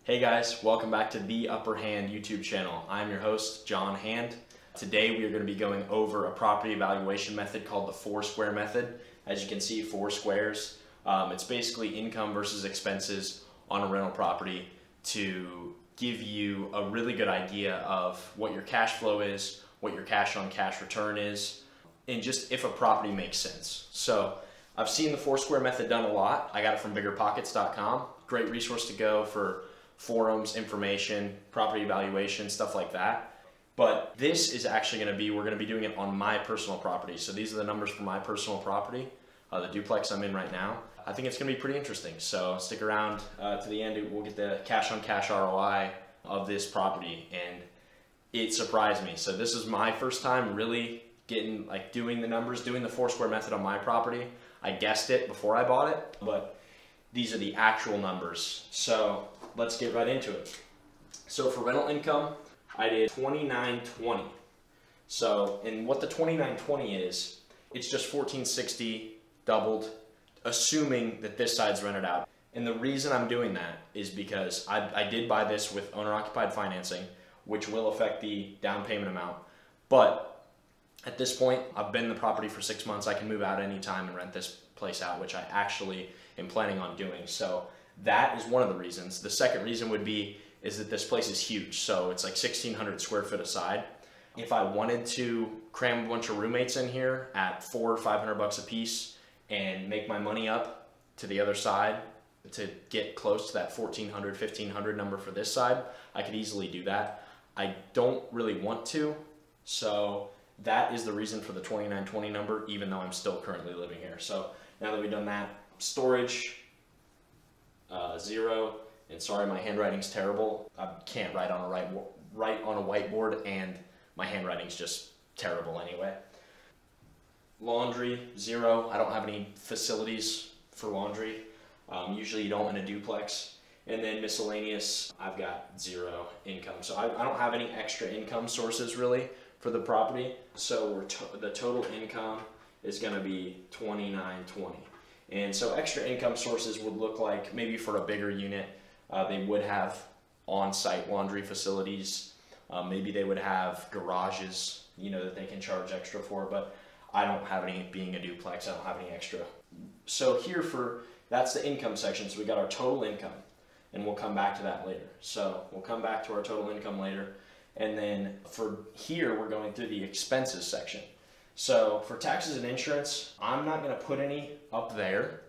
Hey guys, welcome back to The Upper Hand YouTube channel. I'm your host, John Hand. Today we are going to be going over a property evaluation method called the 4-square method. As you can see, 4 squares. It's basically income versus expenses on a rental property to give you a really good idea of what your cash flow is, what your cash on cash return is, and just if a property makes sense. So I've seen the 4-square method done a lot. I got it from biggerpockets.com. Great resource to go for forums, information, property evaluation, stuff like that. But this is actually going to be, we're going to be doing it on my personal property. So these are the numbers for my personal property, the duplex I'm in right now. I think it's going to be pretty interesting. So stick around to the end. We'll get the cash on cash ROI of this property, and it surprised me. So this is my first time really getting, doing the numbers, doing the 4-square method on my property. I guessed it before I bought it, but these are the actual numbers. So let's get right into it. So for rental income, I did 2920. So, and what the 2920 is, it's just 1460 doubled, assuming that this side's rented out. And the reason I'm doing that is because I did buy this with owner-occupied financing, which will affect the down payment amount. But at this point, I've been in the property for 6 months. I can move out anytime and rent this place out, which I actually am planning on doing. So that is one of the reasons. The second reason would be is that this place is huge. So it's like 1,600 square foot aside. If I wanted to cram a bunch of roommates in here at $400 or $500 a piece and make my money up to the other side to get close to that 1,400, 1,500 number for this side, I could easily do that. I don't really want to, so that is the reason for the 2920 number, even though I'm still currently living here. So now that we've done that, storage, 0, and sorry, my handwriting's terrible. I can't write on a whiteboard, and my handwriting's just terrible anyway. Laundry, 0. I don't have any facilities for laundry. Usually you don't in a duplex. And then miscellaneous, I've got 0 income. So I don't have any extra income sources really for the property. So the total income is going to be 2920. And so extra income sources would look like maybe for a bigger unit, they would have on-site laundry facilities. Maybe they would have garages, that they can charge extra for, but I don't have any, being a duplex, I don't have any extra. So here that's the income section. So we got our total income, and we'll come back to that later. So we'll come back to our total income later. And then for here, we're going through the expenses section. So for taxes and insurance, I'm not going to put any up there.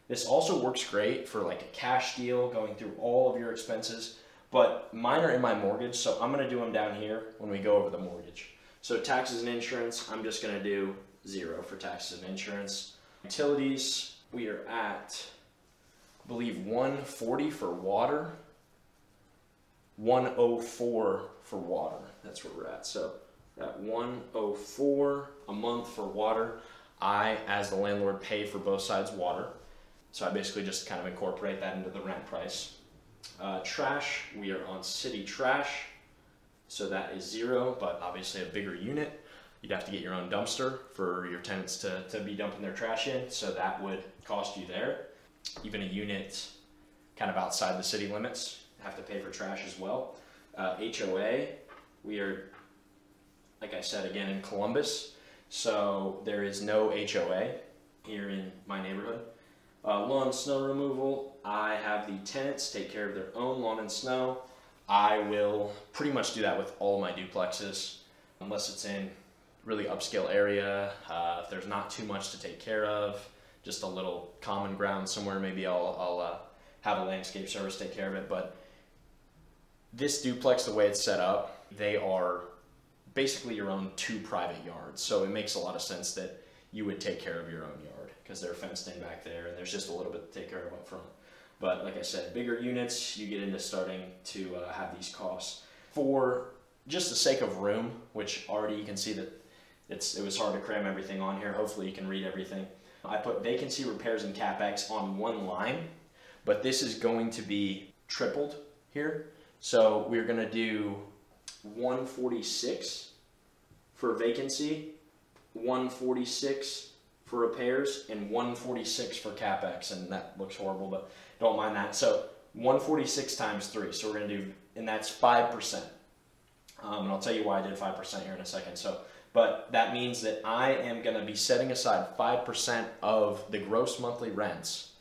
This also works great for like a cash deal, going through all of your expenses, but mine are in my mortgage, so I'm going to do them down here when we go over the mortgage. So taxes and insurance, I'm just going to do 0 for taxes and insurance. Utilities, we are at, I believe, 140 for water, 104 for water. That's where we're at. So at 104 a month for water. I, as the landlord, pay for both sides water. So I basically just kind of incorporate that into the rent price. Trash, we are on city trash. So that is 0, but obviously a bigger unit. You'd have to get your own dumpster for your tenants to be dumping their trash in. So that would cost you there. Even a unit kind of outside the city limits, have to pay for trash as well. HOA, we are, like I said, again in Columbus, so there is no HOA here in my neighborhood. Lawn and snow removal, I have the tenants take care of their own lawn and snow. I will pretty much do that with all of my duplexes, unless it's in really upscale area. If there's not too much to take care of, just a little common ground somewhere, maybe I'll have a landscape service take care of it. But this duplex, the way it's set up, they are basically your own 2 private yards. So it makes a lot of sense that you would take care of your own yard because they're fenced in back there and there's just a little bit to take care of up front. But like I said, bigger units, you get into starting to have these costs. For just the sake of room, which already you can see that it was hard to cram everything on here. Hopefully you can read everything. I put vacancy, repairs, and CapEx on one line, but this is going to be tripled here. So we're going to do 146 for vacancy, 146 for repairs, and 146 for CapEx, and that looks horrible, but don't mind that. So 146 times 3, so we're going to do, and that's 5%. And I'll tell you why I did 5% here in a second. But that means that I am going to be setting aside 5% of the gross monthly rents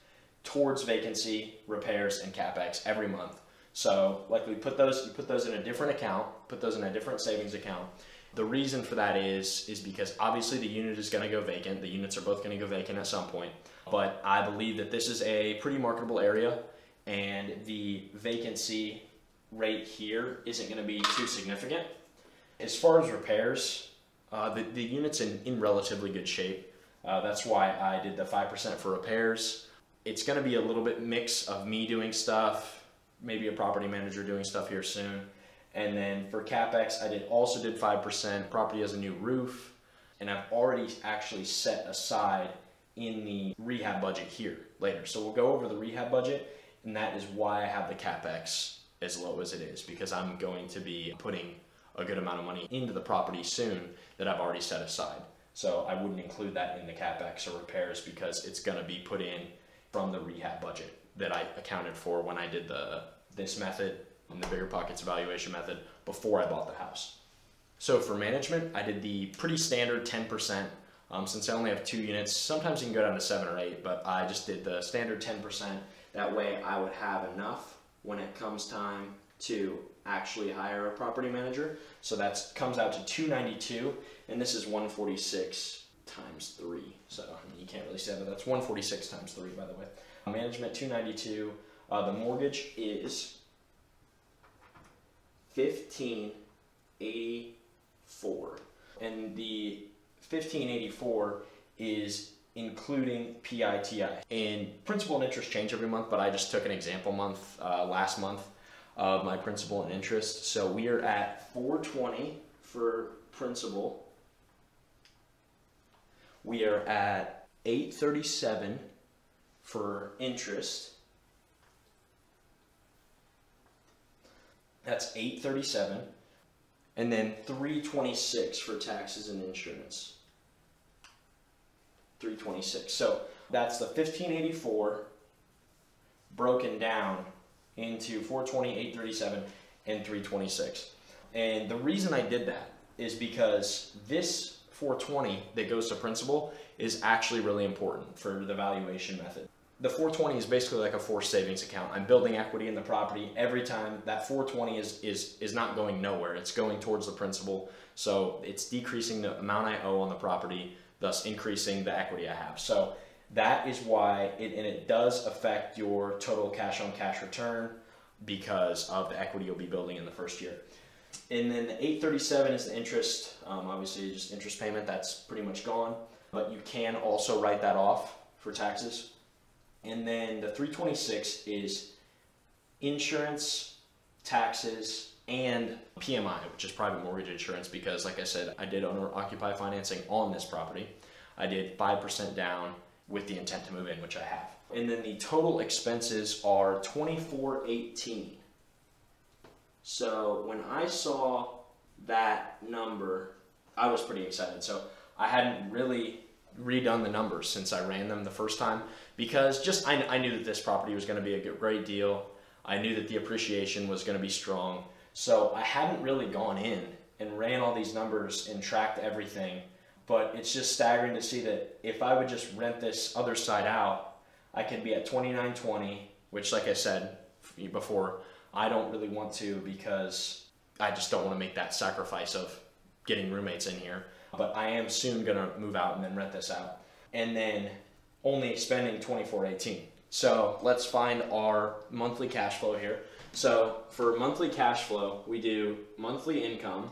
towards vacancy, repairs, and CapEx every month. So like you put those in a different account, put those in a different savings account. The reason for that is because obviously the unit is going to go vacant. The units are both going to go vacant at some point. But I believe that this is a pretty marketable area, and the vacancy rate here isn't going to be too significant. As far as repairs, the unit's in relatively good shape. That's why I did the 5% for repairs. It's going to be a little bit mix of me doing stuff, maybe a property manager doing stuff here soon. And then for CapEx, I also did 5%. Property has a new roof, and I've already actually set aside in the rehab budget here later. So we'll go over the rehab budget, and that is why I have the CapEx as low as it is, because I'm going to be putting a good amount of money into the property soon that I've already set aside. So I wouldn't include that in the CapEx or repairs because it's going to be put in from the rehab budget that I accounted for when I did this method and the bigger pockets evaluation method before I bought the house. So for management, I did the pretty standard 10%. Since I only have 2 units, sometimes you can go down to 7 or 8, but I just did the standard 10%. That way I would have enough when it comes time to actually hire a property manager. So that comes out to $292, and this is 146 times 3. So I mean, you can't really see that, but that's 146 times 3, by the way. Management $292. The mortgage is $1,584, and the $1,584 is including PITI. And principal and interest change every month, but I just took an example month last month of my principal and interest. So we are at $420 for principal. We are at $837 for interest. That's $837, and then $326 for taxes and insurance. $326. So that's the $1,584 broken down into $420, $837, and $326. And the reason I did that is because this $420 that goes to principal is actually really important for the valuation method. The $420 is basically like a forced savings account. I'm building equity in the property every time. That $420 is not going nowhere. It's going towards the principal. So it's decreasing the amount I owe on the property, thus increasing the equity I have. So that is why it does affect your total cash on cash return because of the equity you'll be building in the first year. And then the $837 is the interest. Obviously just interest payment, that's pretty much gone, but you can also write that off for taxes. And then the $326 is insurance, taxes, and PMI, which is private mortgage insurance, because like I said, I did owner-occupied financing on this property. I did 5% down with the intent to move in, which I have. And then the total expenses are $2,418. So when I saw that number, I was pretty excited. So I hadn't really redone the numbers since I ran them the first time, because just I knew that this property was going to be a great deal. I knew that the appreciation was going to be strong. So I hadn't really gone in and ran all these numbers and tracked everything. But it's just staggering to see that if I would just rent this other side out, I could be at $2,920, which like I said before, I don't really want to because I just don't want to make that sacrifice of getting roommates in here. But I am soon going to move out and then rent this out. And then only spending $2,418. So let's find our monthly cash flow here. So for monthly cash flow, we do monthly income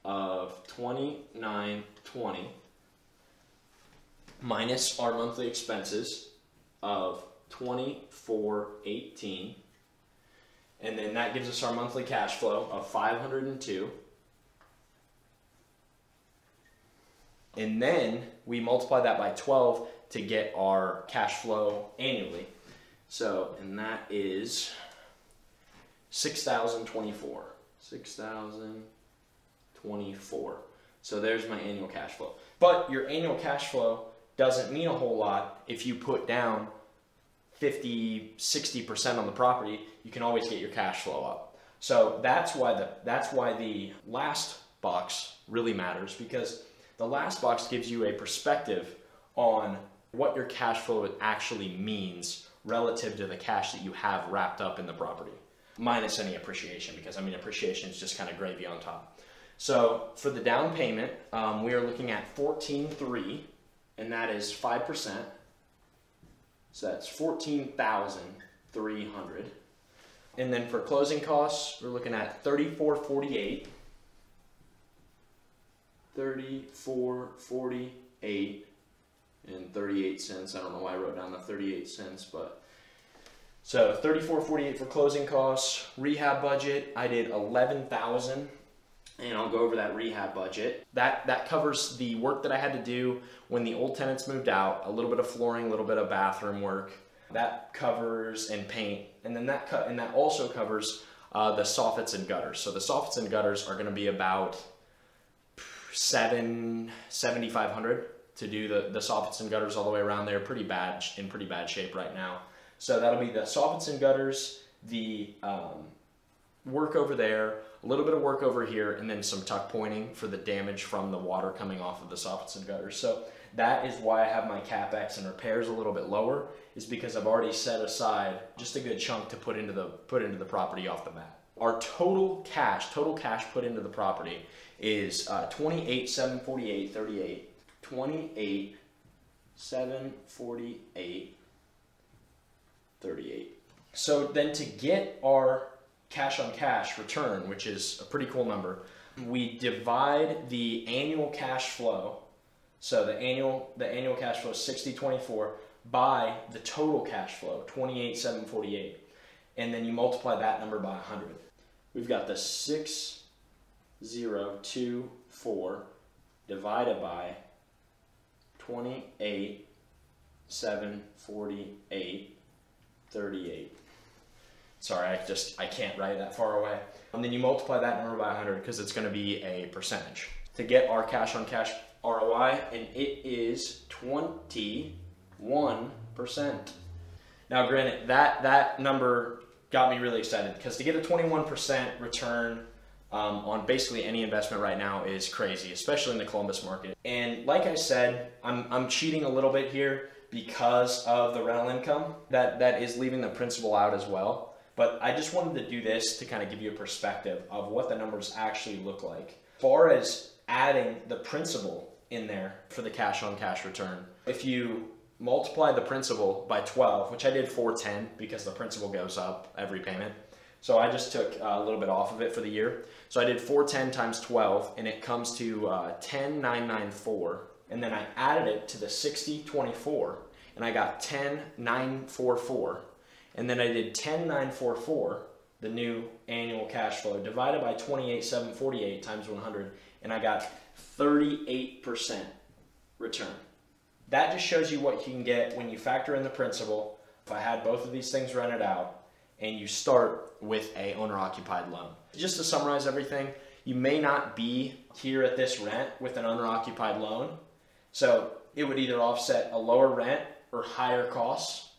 of $2,920 minus our monthly expenses of $2,418. And then that gives us our monthly cash flow of $502. And then we multiply that by 12 to get our cash flow annually. So, and that is 6,024. 6,024. So there's my annual cash flow. But your annual cash flow doesn't mean a whole lot if you put down 50, 60% on the property, you can always get your cash flow up. So that's why the last box really matters, because the last box gives you a perspective on what your cash flow actually means relative to the cash that you have wrapped up in the property, minus any appreciation, because I mean appreciation is just kind of gravy on top. So for the down payment, we are looking at 14.3, and that is 5%. So that's 14,300. And then for closing costs, we're looking at 34.48. 34.48 and 38 cents. I don't know why I wrote down the 38 cents, but so 34.48 for closing costs. Rehab budget, I did 11,000, and I'll go over that rehab budget. That covers the work that I had to do when the old tenants moved out, a little bit of flooring, a little bit of bathroom work. That covers, and paint, and then that also covers the soffits and gutters. So the soffits and gutters are going to be about $7,500 to do the soffits and gutters all the way around. They're in pretty bad shape right now. So that'll be the soffits and gutters, the work over there, a little bit of work over here, and then some tuck pointing for the damage from the water coming off of the soffits and gutters. So that is why I have my CapEx and repairs a little bit lower, is because I've already set aside just a good chunk to put into the property off the bat. Our total cash put into the property is $28,748.38. $28,748.38. So then to get our cash on cash return, which is a pretty cool number, we divide the annual cash flow. So the annual cash flow is 6024 by the total cash flow, 28,748, and then you multiply that number by 100. We've got the 6024 divided by 28,748.38. Sorry, I can't write that far away. And then you multiply that number by 100 because it's going to be a percentage to get our cash on cash ROI, and it is 21%. Now, granted, that number got me really excited, because to get a 21% return on basically any investment right now is crazy, especially in the Columbus market. And like I said, I'm cheating a little bit here because of the rental income that is leaving the principal out as well. But I just wanted to do this to kind of give you a perspective of what the numbers actually look like. As far as adding the principal in there for the cash on cash return, if you multiply the principal by 12, which I did 410 because the principal goes up every payment. So I just took a little bit off of it for the year. So I did 410 times 12, and it comes to 10,994. And then I added it to the 6024, and I got 10,944. And then I did 10,944, the new annual cash flow, divided by 28,748 times 100, and I got 38% return. That just shows you what you can get when you factor in the principal. If I had both of these things rented out, and you start with a owner-occupied loan. Just to summarize everything, you may not be here at this rent with an owner-occupied loan, so it would either offset a lower rent or higher costs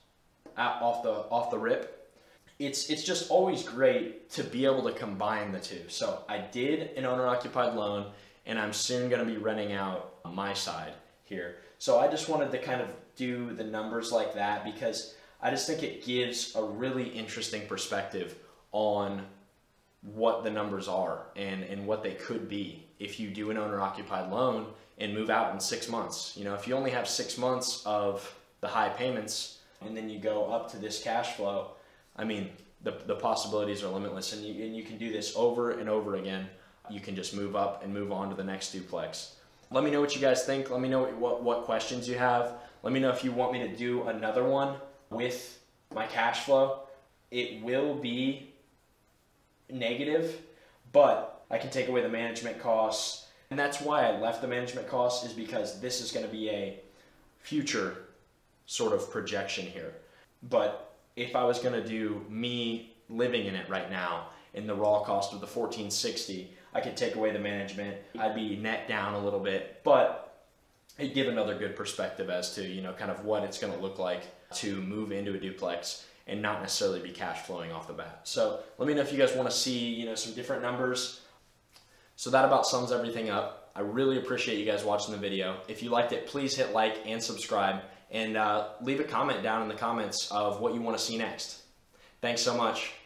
off the rip. It's just always great to be able to combine the two. So I did an owner-occupied loan, and I'm soon going to be renting out my side here. So I just wanted to kind of do the numbers like that, because I just think it gives a really interesting perspective on what the numbers are and what they could be if you do an owner-occupied loan and move out in 6 months. You know, if you only have 6 months of the high payments and then you go up to this cash flow, I mean, the possibilities are limitless, and you can do this over and over again. You can just move up and move on to the next duplex. Let me know what you guys think. Let me know what questions you have. Let me know if you want me to do another one with my cash flow. It will be negative, but I can take away the management costs. And that's why I left the management costs, is because this is going to be a future sort of projection here. But if I was going to do me living in it right now in the raw cost of the $1,460, I could take away the management. I'd be net down a little bit, but it'd give another good perspective as to, you know, kind of what it's going to look like to move into a duplex and not necessarily be cash flowing off the bat. So let me know if you guys want to see, some different numbers. So that about sums everything up. I really appreciate you guys watching the video. If you liked it, please hit like and subscribe, and leave a comment down in the comments of what you want to see next. Thanks so much.